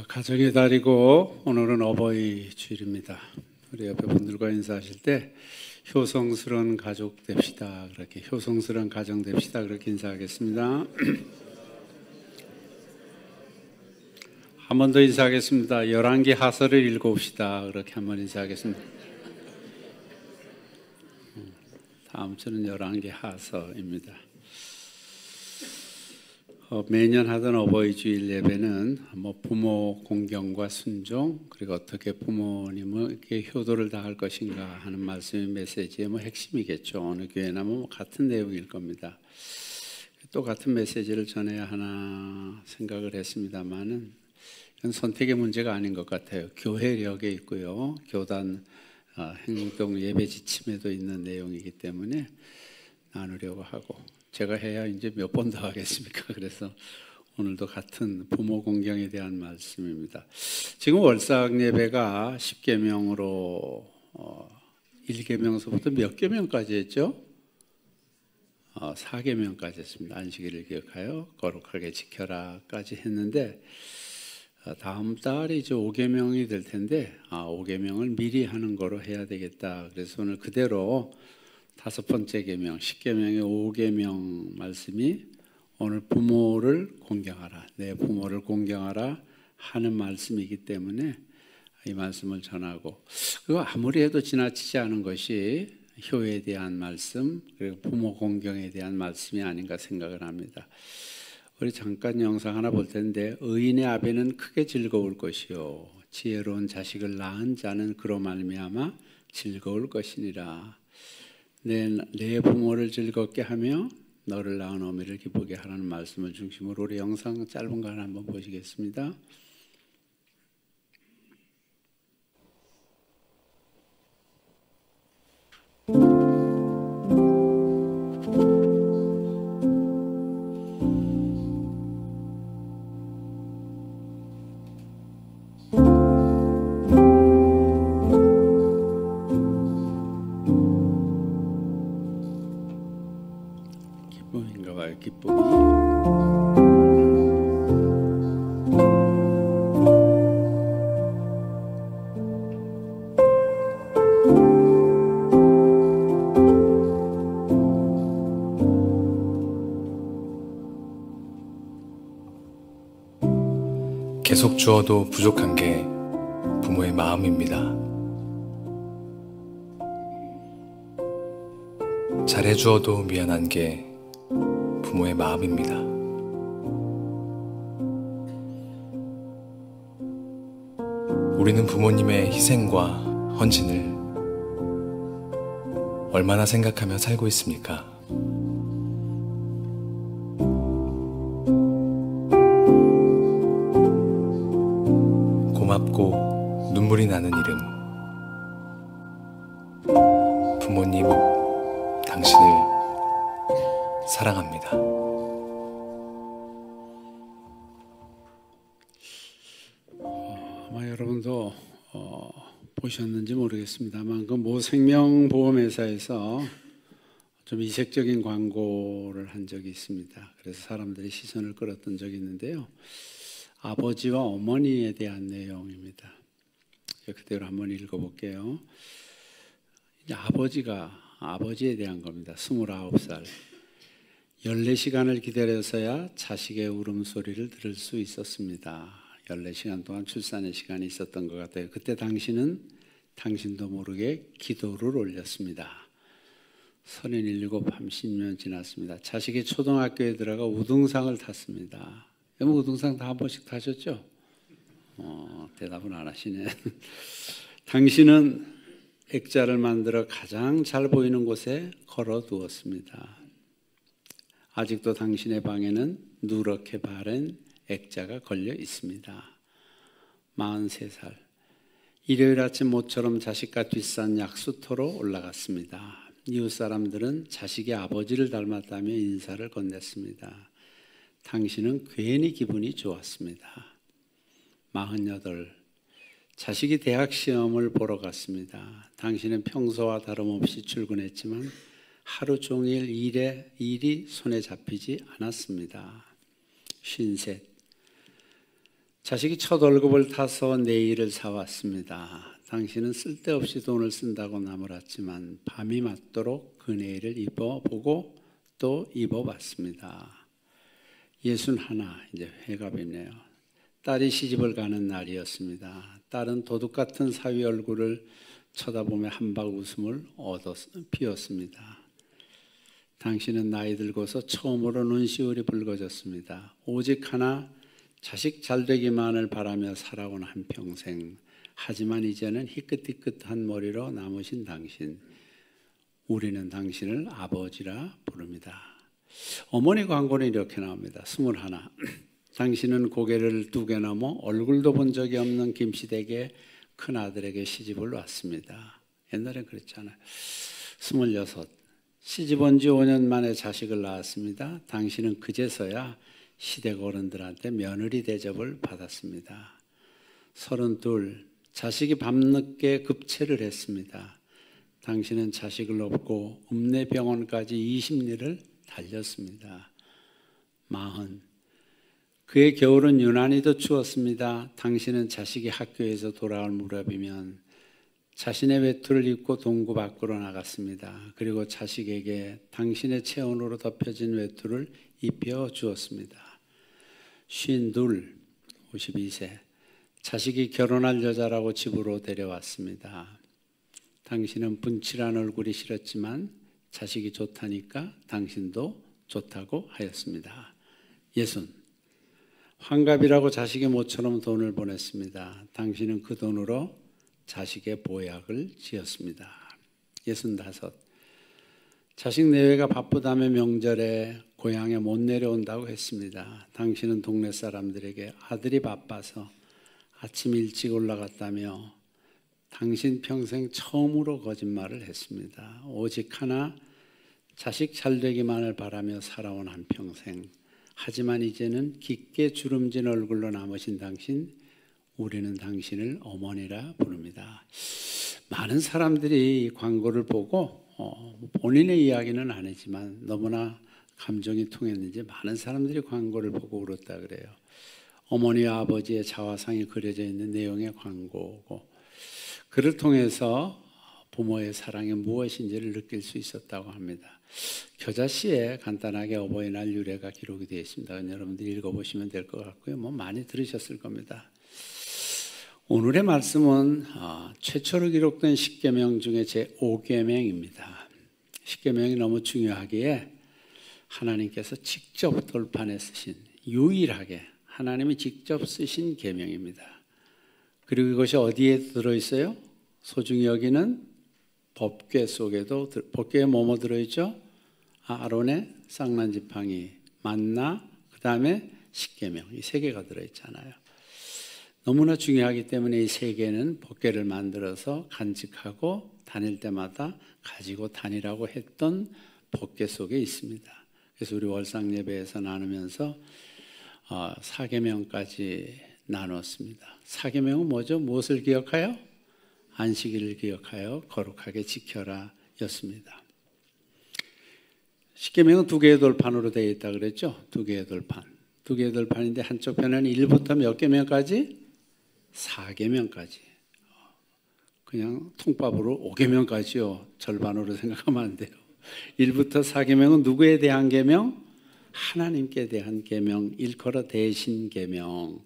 가정의 달이고 오늘은 어버이 주일입니다. 우리 옆에 분들과 인사하실 때 효성스러운 가족 됩시다. 그렇게 효성스러운 가정 됩시다. 그렇게 인사하겠습니다. 한 번 더 인사하겠습니다. 열왕기 하서를 읽어봅시다. 그렇게 한 번 인사하겠습니다. 다음 주는 열왕기 하서입니다. 매년 하던 어버이 주일 예배는 부모 공경과 순종, 그리고 어떻게 부모님에게 효도를 다할 것인가 하는 말씀의 메시지의 핵심이겠죠. 어느 교회나 같은 내용일 겁니다. 똑같은 메시지를 전해야 하나 생각을 했습니다만은 이건 선택의 문제가 아닌 것 같아요. 교회력에 있고요, 교단 행동 예배 지침에도 있는 내용이기 때문에 나누려고 하고, 제가 해야 이제 몇 번 더 하겠습니까? 그래서 오늘도 같은 부모 공경에 대한 말씀입니다. 지금 월삭 예배가 10계명으로 1계명서부터 몇 계명까지 했죠? 4계명까지 했습니다. 안식일을 기억하여 거룩하게 지켜라까지 했는데, 다음 달이 이제 5계명이 될 텐데 5계명을 미리 하는 거로 해야 되겠다. 그래서 오늘 그대로 5번째 계명, 10계명의 5계명 말씀이 오늘 부모를 공경하라, 내 부모를 공경하라 하는 말씀이기 때문에 이 말씀을 전하고, 그리고 아무리 해도 지나치지 않은 것이 효에 대한 말씀, 그리고 부모 공경에 대한 말씀이 아닌가 생각을 합니다. 우리 잠깐 영상 하나 볼 텐데, 의인의 아베는 크게 즐거울 것이요 지혜로운 자식을 낳은 자는 그로 말미암아 즐거울 것이니라. 내 부모를 즐겁게 하며 너를 낳은 어미를 기쁘게 하라는 말씀을 중심으로 우리 영상 짧은 거 하나 한번 보시겠습니다. 기쁨인가 봐요. 기쁨이. 계속 주어도 부족한 게 부모의 마음입니다. 잘해주어도 미안한 게 부모의 마음입니다. 우리는 부모님의 희생과 헌신을 얼마나 생각하며 살고 있습니까? 고맙고 눈물이 나는 이름, 부모님, 당신을 사랑합니다. 아마 여러분도 보셨는지 모르겠습니다만, 그 모 생명보험회사에서 좀 이색적인 광고를 한 적이 있습니다. 그래서 사람들이 시선을 끌었던 적이 있는데요, 아버지와 어머니에 대한 내용입니다. 그대로 한번 읽어볼게요. 이제 아버지에 대한 겁니다. 29살. 14시간을 기다려서야 자식의 울음소리를 들을 수 있었습니다. 14시간 동안 출산의 시간이 있었던 것 같아요. 그때 당신은 당신도 모르게 기도를 올렸습니다. 37, 30년 지났습니다. 자식이 초등학교에 들어가 우등상을 탔습니다. 우등상 다 한 번씩 타셨죠? 대답은 안 하시네. 당신은 액자를 만들어 가장 잘 보이는 곳에 걸어두었습니다. 아직도 당신의 방에는 누렇게 바른 액자가 걸려 있습니다. 43살. 일요일 아침 모처럼 자식과 뒷산 약수터로 올라갔습니다. 이웃 사람들은 자식이 아버지를 닮았다며 인사를 건넸습니다. 당신은 괜히 기분이 좋았습니다. 48. 자식이 대학 시험을 보러 갔습니다. 당신은 평소와 다름없이 출근했지만 하루 종일 일이 손에 잡히지 않았습니다. 53. 자식이 첫 월급을 타서 네일을 사왔습니다. 당신은 쓸데없이 돈을 쓴다고 나무랐지만 밤이 맞도록 그 네일을 입어보고 또 입어봤습니다. 61, 이제 회갑이네요. 딸이 시집을 가는 날이었습니다. 딸은 도둑 같은 사위 얼굴을 쳐다보며 한박 웃음을 피웠습니다. 당신은 나이 들고서 처음으로 눈시울이 붉어졌습니다. 오직 하나 자식 잘되기만을 바라며 살아온 한평생. 하지만 이제는 희끗희끗한 머리로 남으신 당신. 우리는 당신을 아버지라 부릅니다. 어머니 광고는 이렇게 나옵니다. 21. 당신은 고개를 2개 넘어 얼굴도 본 적이 없는 김씨댁의 큰아들에게 시집을 왔습니다. 옛날엔 그랬잖아요. 26. 시집 온 지 5년 만에 자식을 낳았습니다. 당신은 그제서야 시댁 어른들한테 며느리 대접을 받았습니다. 32. 자식이 밤늦게 급체를 했습니다. 당신은 자식을 업고 읍내병원까지 20리를 달렸습니다. 40. 그의 겨울은 유난히도 추웠습니다. 당신은 자식이 학교에서 돌아올 무렵이면 자신의 외투를 입고 동구 밖으로 나갔습니다. 그리고 자식에게 당신의 체온으로 덮여진 외투를 입혀 주었습니다. 52, 52세. 자식이 결혼할 여자라고 집으로 데려왔습니다. 당신은 분칠한 얼굴이 싫었지만 자식이 좋다니까 당신도 좋다고 하였습니다. 60. 환갑이라고 자식의 모처럼 돈을 보냈습니다. 당신은 그 돈으로 자식의 보약을 지었습니다. 65. 자식 내외가 바쁘다며 명절에 고향에 못 내려온다고 했습니다. 당신은 동네 사람들에게 아들이 바빠서 아침 일찍 올라갔다며 당신 평생 처음으로 거짓말을 했습니다. 오직 하나 자식 잘되기만을 바라며 살아온 한평생. 하지만 이제는 깊게 주름진 얼굴로 남으신 당신, 우리는 당신을 어머니라 부릅니다. 많은 사람들이 이 광고를 보고 본인의 이야기는 아니지만 너무나 감정이 통했는지 많은 사람들이 광고를 보고 울었다 그래요. 어머니와 아버지의 자화상이 그려져 있는 내용의 광고고, 그를 통해서 부모의 사랑이 무엇인지를 느낄 수 있었다고 합니다. 겨자씨에 간단하게 어버이날 유래가 기록이 되어 있습니다. 여러분들이 읽어보시면 될 것 같고요. 많이 들으셨을 겁니다. 오늘의 말씀은 최초로 기록된 십계명 중에 제5계명입니다. 십계명이 너무 중요하기에 하나님께서 직접 돌판에 쓰신, 유일하게 하나님이 직접 쓰신 계명입니다. 그리고 이것이 어디에 들어있어요? 소중히 여기는 법궤 속에도, 법궤에 뭐뭐 들어있죠? 아론의 쌍난지팡이, 만나, 그 다음에 십계명, 이 3개가 들어있잖아요. 너무나 중요하기 때문에 이 3개는 법궤를 만들어서 간직하고 다닐 때마다 가지고 다니라고 했던 법궤 속에 있습니다. 그래서 우리 월상 예배에서 나누면서 4계명까지 나눴습니다. 4계명은 뭐죠? 무엇을 기억하여? 안식일을 기억하여 거룩하게 지켜라 였습니다. 십계명은 2개의 돌판으로 되어 있다 그랬죠? 2개의 돌판. 2개의 돌판인데 한쪽 편에는 1부터 몇 계명까지? 4계명까지. 그냥 통밥으로 5계명까지요. 절반으로 생각하면 안 돼요. 1부터 4계명은 누구에 대한 계명? 하나님께 대한 계명, 일컬어 대신 계명.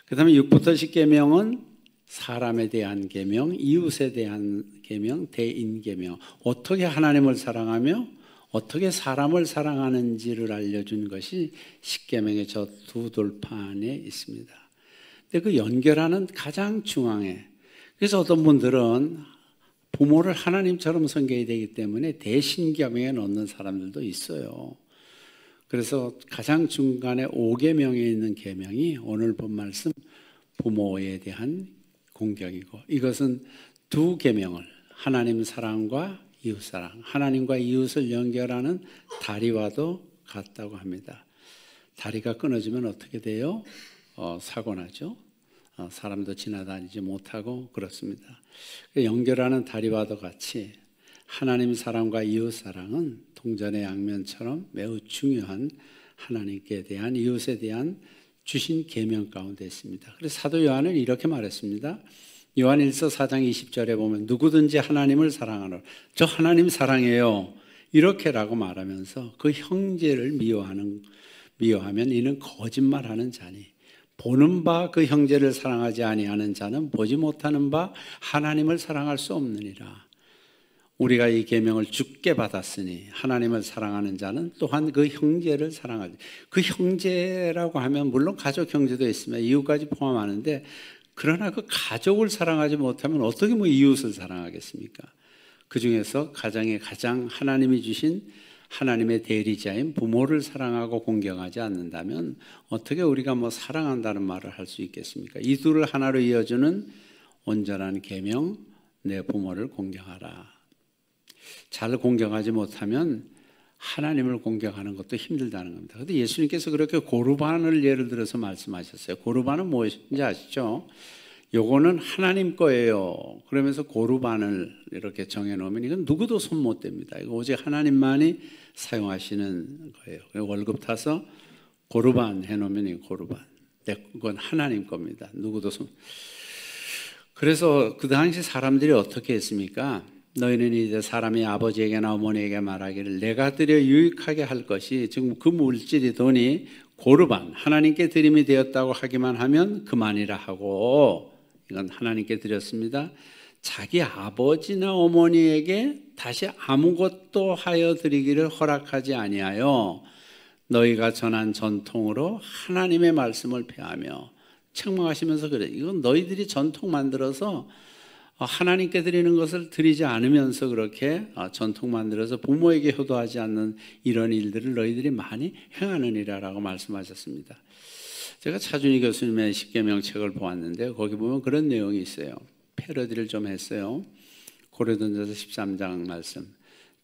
그 다음에 6부터 10계명은 사람에 대한 계명, 이웃에 대한 계명, 대인 계명. 어떻게 하나님을 사랑하며 어떻게 사람을 사랑하는지를 알려준 것이 십계명의 저 2 돌판에 있습니다. 근데 그 연결하는 가장 중앙에, 그래서 어떤 분들은 부모를 하나님처럼 섬겨야 되기 때문에 대신 계명에 넣는 사람들도 있어요. 그래서 가장 중간에 5계명에 있는 계명이 오늘 본 말씀 부모에 대한 공경이고, 이것은 2계명을 하나님 사랑과 이웃 사랑, 하나님과 이웃을 연결하는 다리와도 같다고 합니다. 다리가 끊어지면 어떻게 돼요? 사고 나죠. 사람도 지나다니지 못하고 그렇습니다. 연결하는 다리와도 같이 하나님 사랑과 이웃 사랑은 동전의 양면처럼 매우 중요한 하나님께 대한, 이웃에 대한 주신 계명 가운데 있습니다. 그래서 사도 요한은 이렇게 말했습니다. 요한 1서 4장 20절에 보면 누구든지 하나님을 사랑하노라. 저 하나님 사랑해요. 이렇게라고 말하면서 그 형제를 미워하면 이는 거짓말하는 자니 보는 바 그 형제를 사랑하지 아니하는 자는 보지 못하는 바 하나님을 사랑할 수 없느니라. 우리가 이 계명을 주께 받았으니 하나님을 사랑하는 자는 또한 그 형제를 사랑하지. 그 형제라고 하면 물론 가족 형제도 있으며 이웃까지 포함하는데 그러나 그 가족을 사랑하지 못하면 어떻게 이웃을 사랑하겠습니까? 그 중에서 가장 하나님이 주신 하나님의 대리자인 부모를 사랑하고 공경하지 않는다면 어떻게 우리가 사랑한다는 말을 할 수 있겠습니까? 이 둘을 하나로 이어주는 온전한 계명, 내 부모를 공경하라. 잘 공경하지 못하면 하나님을 공경하는 것도 힘들다는 겁니다. 그런데 예수님께서 그렇게 고르반을 예를 들어서 말씀하셨어요. 고르반은 무엇인지 아시죠? 요거는 하나님 거예요. 그러면서 고르반을 이렇게 정해놓으면 이건 누구도 손 못 댑니다. 이거 오직 하나님만이 사용하시는 거예요. 월급 타서 고르반 해놓으면 이 고르반. 그건 하나님 겁니다. 누구도 손. 그래서 그 당시 사람들이 어떻게 했습니까? 너희는 이제 사람이 아버지에게나 어머니에게 말하기를 내가 드려 유익하게 할 것이 지금 그 물질이 돈이 고르반 하나님께 드림이 되었다고 하기만 하면 그만이라 하고 이건 하나님께 드렸습니다. 자기 아버지나 어머니에게 다시 아무것도 하여 드리기를 허락하지 아니하여 너희가 전한 전통으로 하나님의 말씀을 폐하며 책망하시면서 그래. 이건 너희들이 전통 만들어서 하나님께 드리는 것을 드리지 않으면서 그렇게 전통 만들어서 부모에게 효도하지 않는 이런 일들을 너희들이 많이 행하느니라라고 말씀하셨습니다. 제가 차준희 교수님의 십계명 책을 보았는데 거기 보면 그런 내용이 있어요. 패러디를 좀 했어요. 고린도전서 13장 말씀.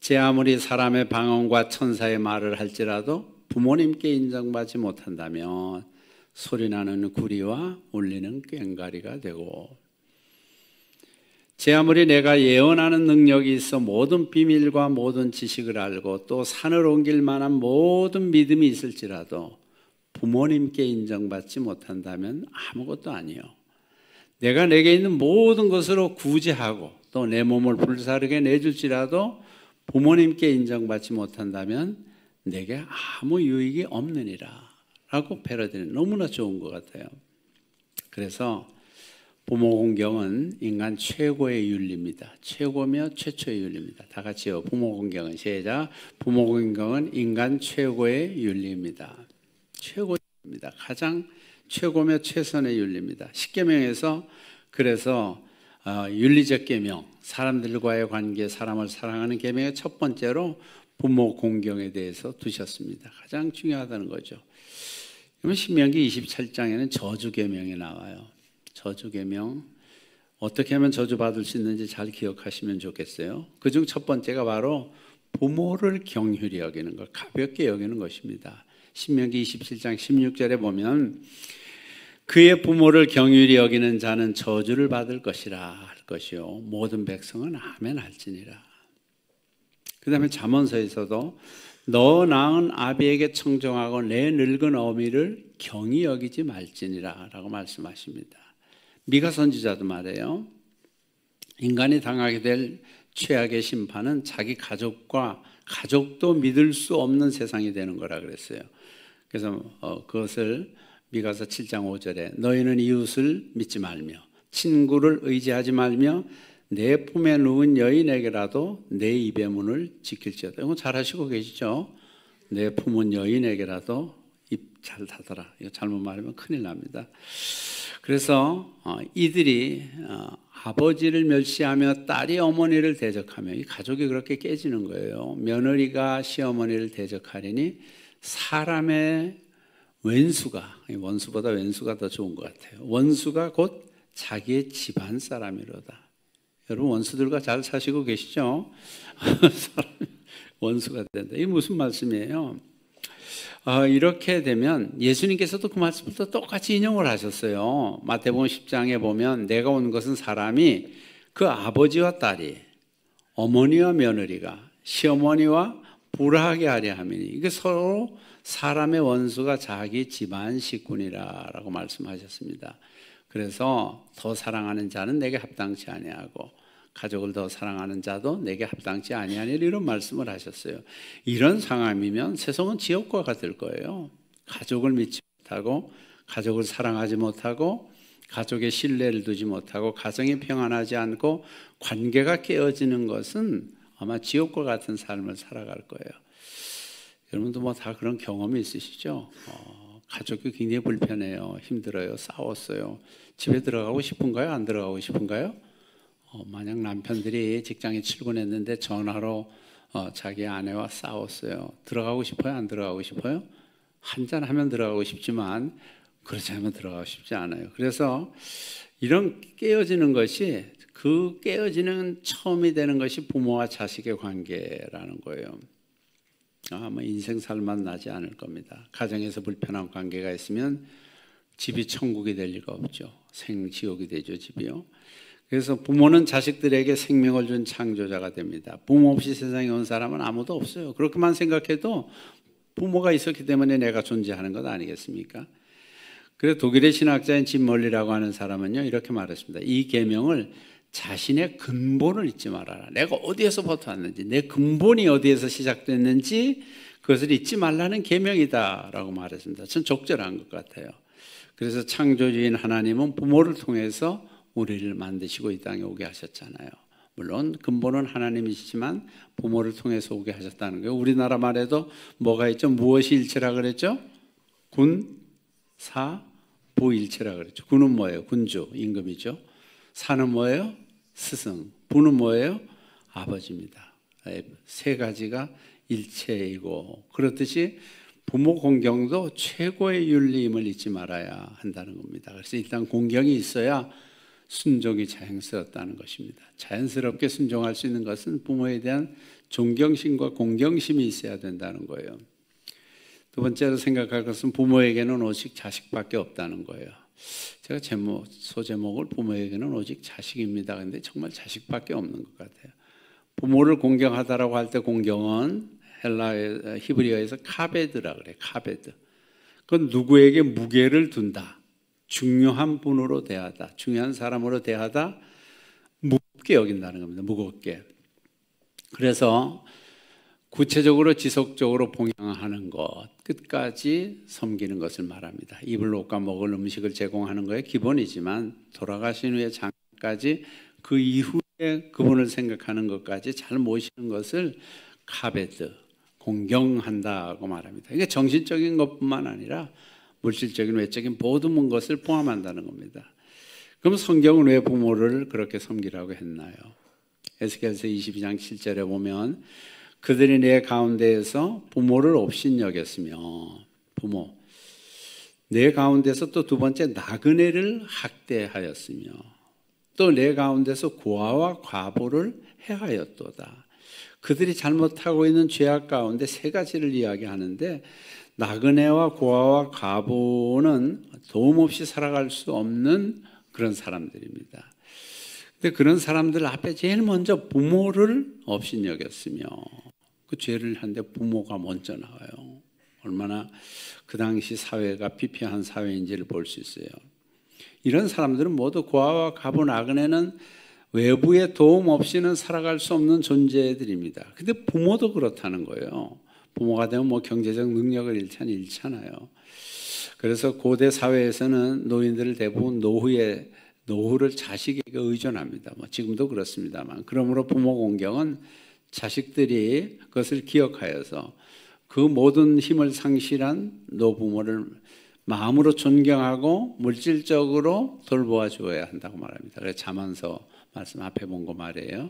제 아무리 사람의 방언과 천사의 말을 할지라도 부모님께 인정받지 못한다면 소리나는 구리와 울리는 꽹과리가 되고 제 아무리 내가 예언하는 능력이 있어 모든 비밀과 모든 지식을 알고 또 산을 옮길 만한 모든 믿음이 있을지라도 부모님께 인정받지 못한다면 아무것도 아니요. 내가 내게 있는 모든 것으로 구제하고 또 내 몸을 불사르게 내줄지라도 부모님께 인정받지 못한다면 내게 아무 유익이 없느니라 라고 패러디는 너무나 좋은 것 같아요. 그래서 부모 공경은 인간 최고의 윤리입니다. 최고며 최초의 윤리입니다. 다 같이요. 부모 공경은 시작. 부모 공경은 인간 최고의 윤리입니다. 최고입니다. 가장 최고며 최선의 윤리입니다. 십계명에서 그래서 윤리적 계명, 사람들과의 관계, 사람을 사랑하는 계명의 첫 번째로 부모 공경에 대해서 두셨습니다. 가장 중요하다는 거죠. 그러면 신명기 27장에는 저주 계명이 나와요. 저주 계명 어떻게 하면 저주 받을 수 있는지 잘 기억하시면 좋겠어요. 그중 첫 번째가 바로 부모를 경휼히 여기는 것, 가볍게 여기는 것입니다. 신명기 27장 16절에 보면 그의 부모를 경휼히 여기는 자는 저주를 받을 것이라 할 것이요 모든 백성은 아멘 할지니라. 그 다음에 잠언서에서도 너 낳은 아비에게 청정하고 내 늙은 어미를 경히 여기지 말지니라 라고 말씀하십니다. 미가 선지자도 말해요. 인간이 당하게 될 최악의 심판은 자기 가족도 믿을 수 없는 세상이 되는 거라 그랬어요. 그래서 그것을 미가서 7장 5절에 너희는 이웃을 믿지 말며 친구를 의지하지 말며 내 품에 누운 여인에게라도 내 입의 문을 지킬지어다. 이거 잘 하시고 계시죠? 내 품은 여인에게라도 입 잘 닫아라. 이거 잘못 말하면 큰일 납니다. 그래서 이들이 아버지를 멸시하며 딸이 어머니를 대적하며 이 가족이 그렇게 깨지는 거예요. 며느리가 시어머니를 대적하리니 사람의 원수보다 왼수가 더 좋은 것 같아요. 원수가 곧 자기의 집안 사람이로다. 여러분 원수들과 잘 사시고 계시죠? 원수가 된다. 이게 무슨 말씀이에요? 이렇게 되면 예수님께서도 그 말씀을 또 똑같이 인용을 하셨어요. 마태복음 10장에 보면 내가 온 것은 사람이 그 아버지와 딸이 어머니와 며느리가 시어머니와 불화하게 하려 함이니 이게 서로 사람의 원수가 자기 집안 식구니라라고 말씀하셨습니다. 그래서 더 사랑하는 자는 내게 합당치 아니하고 가족을 더 사랑하는 자도 내게 합당치 아니하니라 이런 말씀을 하셨어요. 이런 상황이면 세상은 지옥과가 될 거예요. 가족을 믿지 못하고 가족을 사랑하지 못하고 가족의 신뢰를 두지 못하고 가정이 평안하지 않고 관계가 깨어지는 것은 아마 지옥과 같은 삶을 살아갈 거예요. 여러분도 뭐 다 그런 경험이 있으시죠? 가족이 굉장히 불편해요. 힘들어요. 싸웠어요. 집에 들어가고 싶은가요? 안 들어가고 싶은가요? 만약 남편들이 직장에 출근했는데 전화로 자기 아내와 싸웠어요. 들어가고 싶어요? 안 들어가고 싶어요? 한잔하면 들어가고 싶지만 그렇지 않으면 들어가고 싶지 않아요. 그래서 이런 깨어지는 것이 그 깨어지는 처음이 되는 것이 부모와 자식의 관계라는 거예요. 아마 인생 살만 나지 않을 겁니다. 가정에서 불편한 관계가 있으면 집이 천국이 될 리가 없죠. 생지옥이 되죠, 집이요. 그래서 부모는 자식들에게 생명을 준 창조자가 됩니다. 부모 없이 세상에 온 사람은 아무도 없어요. 그렇게만 생각해도 부모가 있었기 때문에 내가 존재하는 것 아니겠습니까? 그래서 독일의 신학자인 짐 멀리라고 하는 사람은요 이렇게 말했습니다. 이 계명을 자신의 근본을 잊지 말아라. 내가 어디에서부터 왔는지, 내 근본이 어디에서 시작됐는지 그것을 잊지 말라는 계명이다라고 말했습니다. 전 적절한 것 같아요. 그래서 창조주인 하나님은 부모를 통해서 우리를 만드시고 이 땅에 오게 하셨잖아요. 물론 근본은 하나님이시지만 부모를 통해서 오게 하셨다는 거예요. 우리나라 말에도 뭐가 있죠? 무엇이 일체라 그랬죠? 군, 사, 부 일체라 그랬죠. 군은 뭐예요? 군주, 임금이죠. 사는 뭐예요? 스승. 부는 뭐예요? 아버지입니다. 세 가지가 일체이고 그렇듯이 부모 공경도 최고의 윤리임을 잊지 말아야 한다는 겁니다. 그래서 일단 공경이 있어야 순종이 자연스럽다는 것입니다. 자연스럽게 순종할 수 있는 것은 부모에 대한 존경심과 공경심이 있어야 된다는 거예요. 두 번째로 생각할 것은 부모에게는 오직 자식밖에 없다는 거예요. 제가 소제목을 부모에게는 오직 자식입니다. 그런데 정말 자식밖에 없는 것 같아요. 부모를 공경하다라고 할 때 공경은 히브리어에서 카베드라 그래요. 카베드. 그건 누구에게 무게를 둔다. 중요한 분으로 대하다. 중요한 사람으로 대하다. 무겁게 여긴다는 겁니다. 무겁게. 그래서 구체적으로 지속적으로 봉양하는 것, 끝까지 섬기는 것을 말합니다. 입을 옷과 먹을 음식을 제공하는 것이 기본이지만 돌아가신 후에 장까지 그 이후에 그분을 생각하는 것까지 잘 모시는 것을 카베드, 공경한다고 말합니다. 이게 정신적인 것뿐만 아니라 물질적인 외적인 모든 것을 포함한다는 겁니다. 그럼 성경은 왜 부모를 그렇게 섬기라고 했나요? 에스겔서 22장 7절에 보면 그들이 내 가운데에서 부모를 업신여겼으며 부모 내 가운데서 또 두 번째 나그네를 학대하였으며 또 내 가운데서 고아와 과부를 해하였도다. 그들이 잘못하고 있는 죄악 가운데 세 가지를 이야기하는데 나그네와 고아와 과부는 도움 없이 살아갈 수 없는 그런 사람들입니다. 근데 그런 사람들 앞에 제일 먼저 부모를 업신여겼으며 그 죄를 하는데 부모가 먼저 나와요. 얼마나 그 당시 사회가 피폐한 사회인지를 볼 수 있어요. 이런 사람들은 모두 고아와 과부 나그네는 외부의 도움 없이는 살아갈 수 없는 존재들입니다. 근데 부모도 그렇다는 거예요. 부모가 되면 뭐 경제적 능력을 잃잖아요. 그래서 고대 사회에서는 노인들을 대부분 노후를 자식에게 의존합니다. 뭐 지금도 그렇습니다만. 그러므로 부모 공경은 자식들이 그것을 기억하여서 그 모든 힘을 상실한 노부모를 마음으로 존경하고 물질적으로 돌보아 주어야 한다고 말합니다. 그래서 잠언서 말씀 앞에 본 거 말이에요.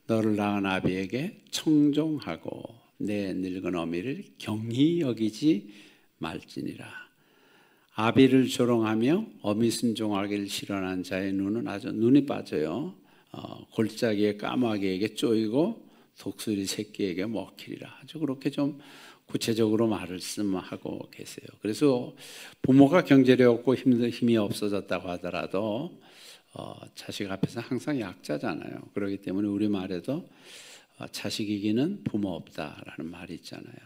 너를 낳은 아비에게 청종하고 내 늙은 어미를 경히 여기지 말지니라. 아비를 조롱하며 어미 순종하기를 싫어하는 자의 눈은 아주 눈이 빠져요. 골짜기에 까마귀에게 쪼이고 독수리 새끼에게 먹히리라. 아주 그렇게 좀 구체적으로 말씀하고 계세요. 그래서 부모가 경제력 없고 힘이 없어졌다고 하더라도 자식 앞에서 항상 약자잖아요. 그렇기 때문에 우리 말에도 자식 이기는 부모 없다라는 말이 있잖아요.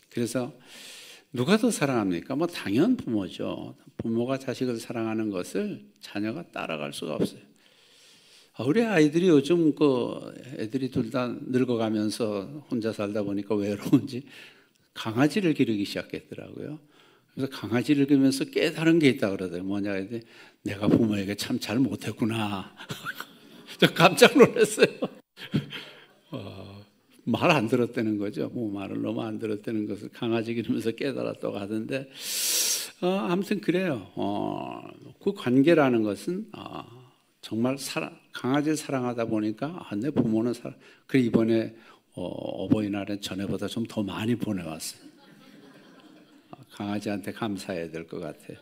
그래서 누가 더 사랑합니까? 뭐 당연 부모죠. 부모가 자식을 사랑하는 것을 자녀가 따라갈 수가 없어요. 우리 아이들이 요즘 애들이 둘 다 늙어가면서 혼자 살다 보니까 외로운지 강아지를 기르기 시작했더라고요. 그래서 강아지를 기르면서 깨달은 게 있다 그러더라고요. 뭐냐 했더니 내가 부모에게 참 잘 못했구나. 저 깜짝 놀랐어요. 말 안 들었다는 거죠. 부모 말을 너무 안 들었다는 것을 강아지 기르면서 깨달았다고 하던데 아무튼 그래요. 그 관계라는 것은 정말 강아지를 사랑하다 보니까 내 부모는 그래 이번에 어버이날은 전에보다 좀 더 많이 보내왔어요. 강아지한테 감사해야 될 것 같아요.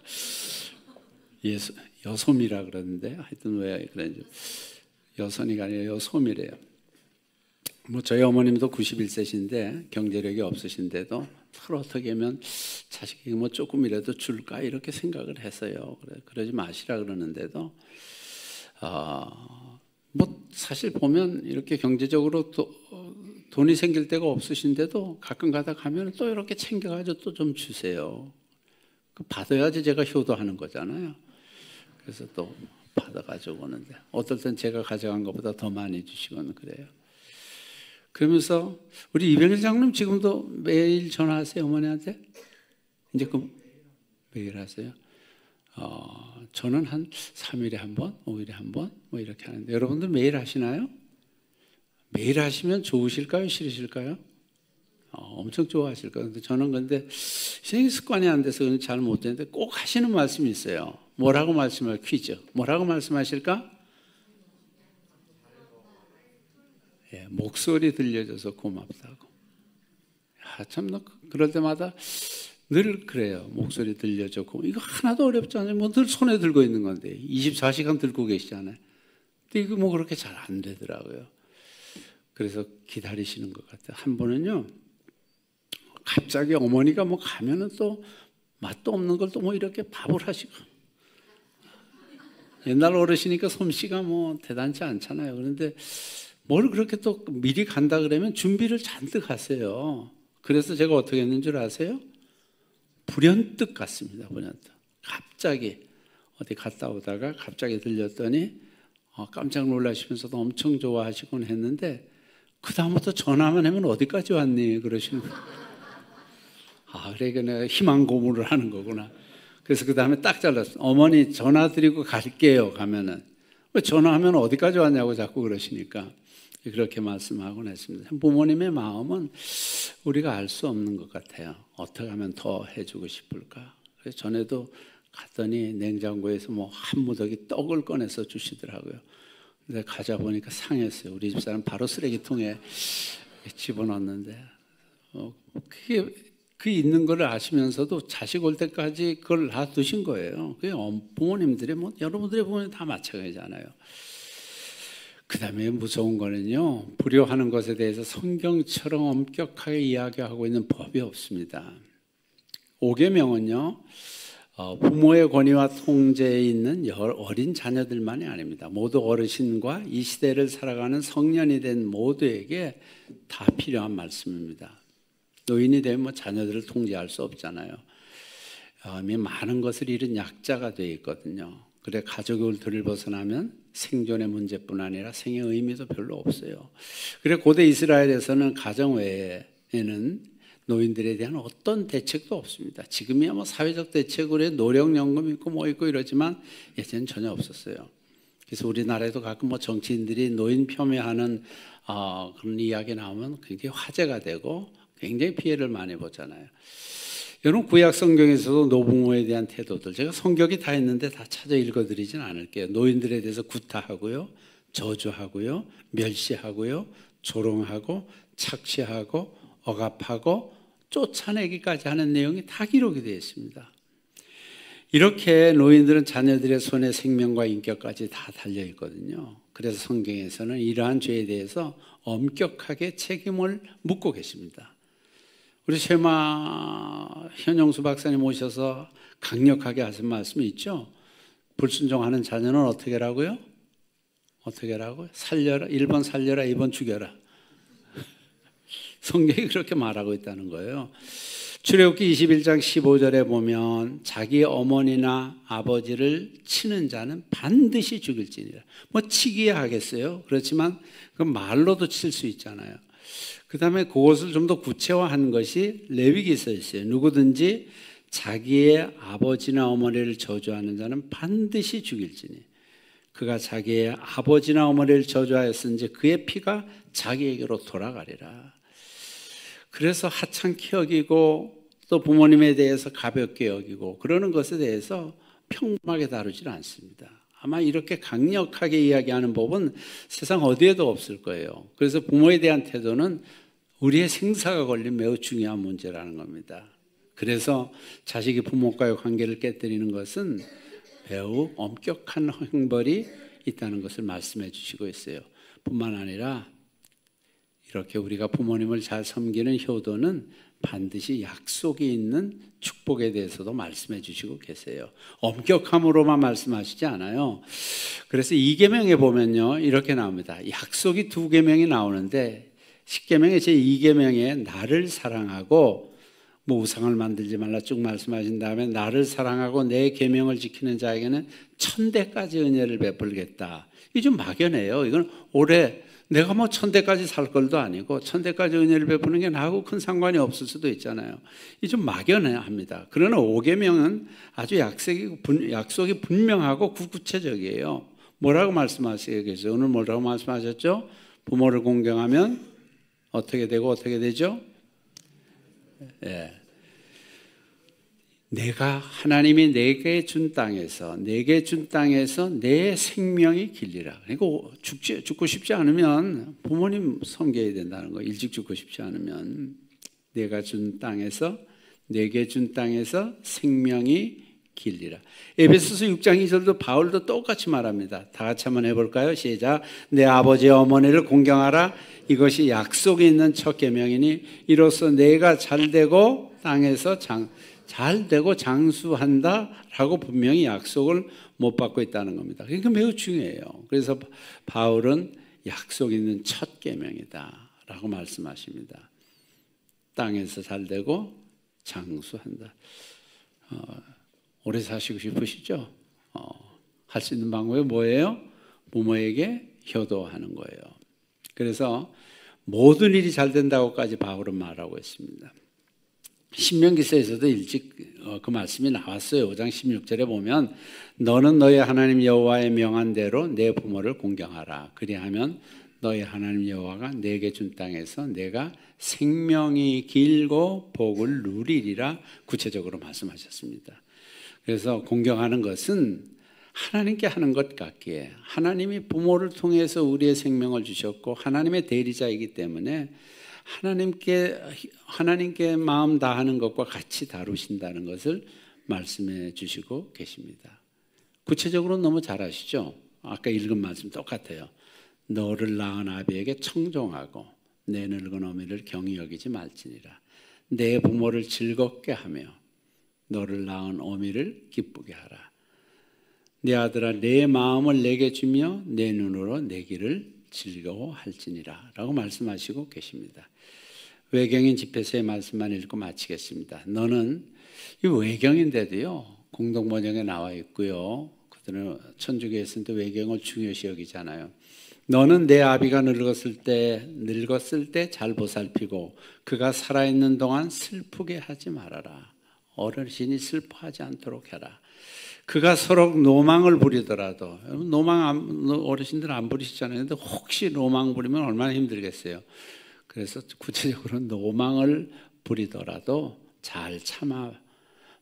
여솜이라 그러는데 하여튼 왜 그런지 여선이가 아니라 여솜이래요. 뭐 저희 어머님도 91세신데 경제력이 없으신데도 어떻게 하면 자식이 뭐 조금이라도 줄까 이렇게 생각을 했어요. 그러지 마시라 그러는데도 뭐 사실 보면 이렇게 경제적으로 돈이 생길 때가 없으신데도 가끔 가다 가면 또 이렇게 챙겨가지고 또 좀 주세요. 받아야지 제가 효도하는 거잖아요. 그래서 또 받아가지고 오는데 어떨 땐 제가 가져간 것보다 더 많이 주시고는 그래요. 그러면서 우리 이병일 장님 지금도 매일 전화하세요 어머니한테? 이제 매일 하세요? 저는 한 3일에 한 번, 5일에 한 번 뭐 이렇게 하는데 여러분들 매일 하시나요? 매일 하시면 좋으실까요? 싫으실까요? 엄청 좋아하실 거예요. 저는 근데 습관이 안 돼서 잘 못되는데 꼭 하시는 말씀이 있어요. 뭐라고 말씀할 퀴즈? 뭐라고 말씀하실까? 목소리 들려줘서 고맙다고. 참 그럴 때마다 늘 그래요. 목소리 들려줘 고맙다고. 이거 하나도 어렵지 않아요. 뭐 늘 손에 들고 있는 건데 24시간 들고 계시잖아요. 근데 이거 뭐 그렇게 잘 안 되더라고요. 그래서 기다리시는 것 같아요. 한 번은요, 갑자기 어머니가 뭐 가면은 또 맛도 없는 걸 또 뭐 이렇게 밥을 하시고. 옛날 어르시니까 솜씨가 뭐 대단치 않잖아요. 그런데 뭘 그렇게 또 미리 간다 그러면 준비를 잔뜩 하세요. 그래서 제가 어떻게 했는 줄 아세요? 불현듯 갔습니다. 불현듯. 갑자기 어디 갔다 오다가 갑자기 들렸더니 깜짝 놀라시면서도 엄청 좋아하시곤 했는데 그 다음부터 전화만 하면 어디까지 왔니? 그러시는 거예요. 그래 내가 희망 고문을 하는 거구나. 그래서 그 다음에 딱 잘랐어요. 어머니 전화 드리고 갈게요. 가면은 왜 전화하면 어디까지 왔냐고 자꾸 그러시니까 그렇게 말씀하곤 했습니다. 부모님의 마음은 우리가 알 수 없는 것 같아요. 어떻게 하면 더 해주고 싶을까? 그래서 전에도 갔더니 냉장고에서 뭐 한 무더기 떡을 꺼내서 주시더라고요. 근데 가자 보니까 상했어요. 우리 집사람 바로 쓰레기통에 집어넣었는데 그게 그 있는 걸 아시면서도 자식 올 때까지 그걸 놔두신 거예요. 그게 부모님들이 뭐 여러분들의 부모님 다 마찬가지잖아요. 그 다음에 무서운 거는요, 불효하는 것에 대해서 성경처럼 엄격하게 이야기하고 있는 법이 없습니다. 5계명은요, 부모의 권위와 통제에 있는 어린 자녀들만이 아닙니다. 모두 어르신과 이 시대를 살아가는 성년이 된 모두에게 다 필요한 말씀입니다. 노인이 되면 뭐 자녀들을 통제할 수 없잖아요. 이미 많은 것을 잃은 약자가 되어 있거든요. 그래 가족을 들벗어나면 생존의 문제뿐 아니라 생의 의미도 별로 없어요. 그래 고대 이스라엘에서는 가정 외에는 노인들에 대한 어떤 대책도 없습니다. 지금이야 뭐 사회적 대책으로 노령연금 있고 뭐 있고 이러지만 예전엔 전혀 없었어요. 그래서 우리나라에도 가끔 뭐 정치인들이 노인 폄훼하는 그런 이야기 나오면 굉장히 화제가 되고 굉장히 피해를 많이 보잖아요. 여러분 구약 성경에서도 노부모에 대한 태도들 제가 성격이 다 있는데 다 찾아 읽어드리진 않을게요. 노인들에 대해서 구타하고요, 저주하고요, 멸시하고요, 조롱하고 착시하고 억압하고 쫓아내기까지 하는 내용이 다 기록이 되어 있습니다. 이렇게 노인들은 자녀들의 손에 생명과 인격까지 다 달려 있거든요. 그래서 성경에서는 이러한 죄에 대해서 엄격하게 책임을 묻고 계십니다. 우리 쉐마 현영수 박사님 오셔서 강력하게 하신 말씀이 있죠. 불순종하는 자녀는 어떻게 하라고요? 어떻게 하라고요? 살려라. 1번 살려라, 2번 죽여라. 성경이 그렇게 말하고 있다는 거예요. 출애굽기 21장 15절에 보면 자기 어머니나 아버지를 치는 자는 반드시 죽일지니라. 뭐 치기야 하겠어요. 그렇지만 그 말로도 칠 수 있잖아요. 그 다음에 그것을 좀 더 구체화한 것이 레위기서에 있어요. 누구든지 자기의 아버지나 어머니를 저주하는 자는 반드시 죽일지니 그가 자기의 아버지나 어머니를 저주하였은지 그의 피가 자기에게로 돌아가리라. 그래서 하찮게 여기고 또 부모님에 대해서 가볍게 여기고 그러는 것에 대해서 평범하게 다루질 않습니다. 아마 이렇게 강력하게 이야기하는 법은 세상 어디에도 없을 거예요. 그래서 부모에 대한 태도는 우리의 생사가 걸린 매우 중요한 문제라는 겁니다. 그래서 자식이 부모과의 관계를 깨뜨리는 것은 매우 엄격한 형벌이 있다는 것을 말씀해 주시고 있어요. 뿐만 아니라 이렇게 우리가 부모님을 잘 섬기는 효도는 반드시 약속이 있는 축복에 대해서도 말씀해 주시고 계세요. 엄격함으로만 말씀하시지 않아요. 그래서 2계명에 보면요 이렇게 나옵니다. 약속이 2계명이 나오는데 10계명의 제2계명에 나를 사랑하고 뭐 우상을 만들지 말라 쭉 말씀하신 다음에 나를 사랑하고 내 계명을 지키는 자에게는 1000대까지 은혜를 베풀겠다. 이게 좀 막연해요. 이건 올해 내가 뭐 1000대까지 살 걸도 아니고 1000대까지 은혜를 베푸는 게 나하고 큰 상관이 없을 수도 있잖아요. 이게 좀 막연합니다. 그러나 5계명은 아주 약속이 분명하고 구체적이에요. 뭐라고 말씀하시겠어요? 오늘 뭐라고 말씀하셨죠? 부모를 공경하면 어떻게 되고 어떻게 되죠? 예. 하나님이 내게 준 땅에서 내 생명이 길리라. 그러니까 죽고 싶지 않으면 부모님 섬겨야 된다는 거. 일찍 죽고 싶지 않으면 내게 준 땅에서 생명이 길리라. 에베소서 6장 2절도 바울도 똑같이 말합니다. 다 같이 한번 해볼까요? 시작. 내 아버지 어머니를 공경하라. 이것이 약속이 있는 첫 계명이니 이로써 내가 잘되고 땅에서 잘되고 장수한다라고 분명히 약속을 못 받고 있다는 겁니다. 그러니까 매우 중요해요. 그래서 바울은 약속 있는 첫 계명이다라고 말씀하십니다. 땅에서 잘되고 장수한다. 오래 사시고 싶으시죠? 할 수 있는 방법이 뭐예요? 부모에게 효도하는 거예요. 그래서 모든 일이 잘 된다고까지 바울은 말하고 있습니다. 신명기서에서도 일찍 그 말씀이 나왔어요. 5장 16절에 보면 너는 너의 하나님 여호와의 명한 대로 내 부모를 공경하라. 그리하면 너의 하나님 여호와가 내게 준 땅에서 내가 생명이 길고 복을 누리리라 구체적으로 말씀하셨습니다. 그래서 공경하는 것은 하나님께 하는 것 같기에 하나님이 부모를 통해서 우리의 생명을 주셨고 하나님의 대리자이기 때문에 하나님께 마음 다하는 것과 같이 다루신다는 것을 말씀해 주시고 계십니다. 구체적으로 너무 잘 아시죠? 아까 읽은 말씀 똑같아요. 너를 낳은 아비에게 청종하고 내 늙은 어미를 경히 여기지 말지니라. 내 부모를 즐겁게 하며 너를 낳은 어미를 기쁘게 하라. 내 아들아 내 마음을 내게 주며 내 눈으로 내 길을 즐거워할지니라 라고 말씀하시고 계십니다. 외경인 집에서의 말씀만 읽고 마치겠습니다. 너는 이 외경인데도요 공동번역에 나와 있고요. 그들은 천주교에서도 외경을 중요시 여기잖아요. 너는 내 아비가 늙었을 때 잘 보살피고 그가 살아있는 동안 슬프게 하지 말아라. 어르신이 슬퍼하지 않도록 해라. 그가 서로 노망을 부리더라도 어르신들 안 부리시잖아요. 근데 혹시 노망 부리면 얼마나 힘들겠어요. 그래서 구체적으로 노망을 부리더라도 잘 참아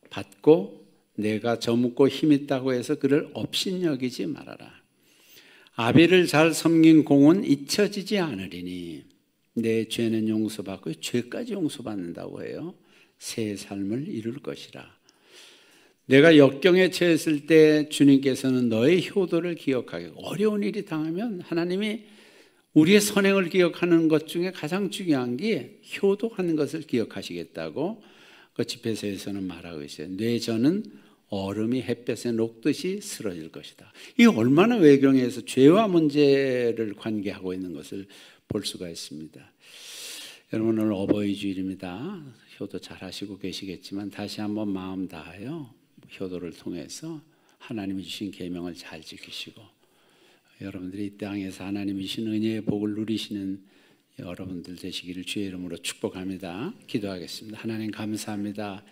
받고 내가 저묻고 힘있다고 해서 그를 업신여기지 말아라. 아비를 잘 섬긴 공은 잊혀지지 않으리니 내 죄는 용서받고 죄까지 용서받는다고 해요. 새 삶을 이룰 것이라. 내가 역경에 처했을 때 주님께서는 너의 효도를 기억하게 어려운 일이 당하면 하나님이 우리의 선행을 기억하는 것 중에 가장 중요한 게 효도하는 것을 기억하시겠다고 그 집회서에서는 말하고 있어요. 내 저는 얼음이 햇볕에 녹듯이 쓰러질 것이다. 이 얼마나 외경에서 죄와 문제를 관계하고 있는 것을 볼 수가 있습니다. 여러분 오늘 어버이 주일입니다. 효도 잘 하시고 계시겠지만 다시 한번 마음 다하여 효도를 통해서 하나님이 주신 계명을 잘 지키시고 여러분들이 이 땅에서 하나님이 주신 은혜의 복을 누리시는 여러분들 되시기를 주의 이름으로 축복합니다. 기도하겠습니다. 하나님 감사합니다.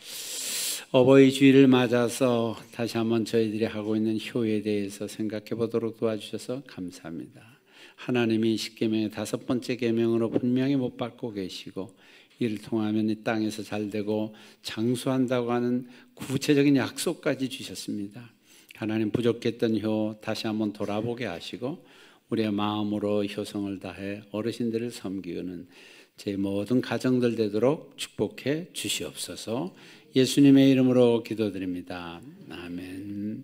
어버이 주일을 맞아서 다시 한번 저희들이 하고 있는 효에 대해서 생각해 보도록 도와주셔서 감사합니다. 하나님이 십계명의 5번째 계명으로 분명히 못 받고 계시고 이를 통하면 이 땅에서 잘되고 장수한다고 하는 구체적인 약속까지 주셨습니다. 하나님 부족했던 효 다시 한번 돌아보게 하시고 우리의 마음으로 효성을 다해 어르신들을 섬기는 제 모든 가정들 되도록 축복해 주시옵소서. 예수님의 이름으로 기도드립니다. 아멘.